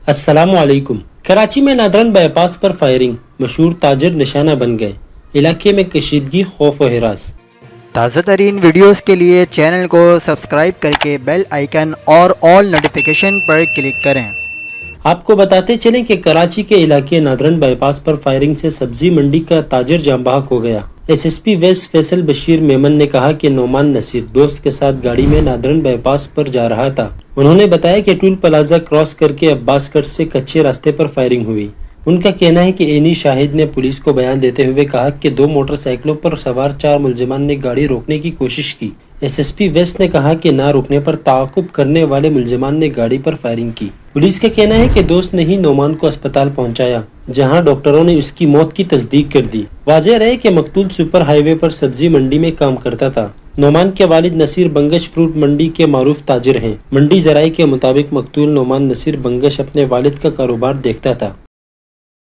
अस्सलाम वालेकुम। कराची में नादरन बाईपास पर फायरिंग, मशहूर ताजर निशाना बन गए। इलाके में कशीदगी, खौफ व हिरास। ताज़ा तरीन वीडियोज़ के लिए चैनल को सब्सक्राइब करके बेल आइकन और ऑल नोटिफिकेशन पर क्लिक करें। आपको बताते चलें कि कराची के इलाके नादरन बाईपास पर फायरिंग से सब्जी मंडी का ताजर जाम बहक हो गया। एसएसपी वेस्ट फैसल बशीर मेमन ने कहा कि नोमान नसीर दोस्त के साथ गाड़ी में नादरन बाईपास पर जा रहा था। उन्होंने बताया कि टूल प्लाजा क्रॉस करके अब्बास कट से कच्चे रास्ते पर फायरिंग हुई। उनका कहना है कि एनी शाहिद ने पुलिस को बयान देते हुए कहा कि 2 मोटरसाइकिलों पर सवार 4 मुलजिमान ने गाड़ी रोकने की कोशिश की। एसएसपी वेस्ट ने कहा कि ना रुकने पर ताक़ुब करने वाले मुलजिमान ने गाड़ी पर फायरिंग की। पुलिस का कहना है कि दोस्त ने ही नोमान को अस्पताल पहुंचाया, जहां डॉक्टरों ने उसकी मौत की तस्दीक कर दी। वाज़ेह रहे कि मकतूल सुपर हाईवे पर सब्जी मंडी में काम करता था। नोमान के वालिद नसीर बंगश फ्रूट मंडी के मारूफ ताजिर हैं। मंडी जराये के मुताबिक मकतूल नोमान नसीर बंगश अपने वालिद का कारोबार देखता था।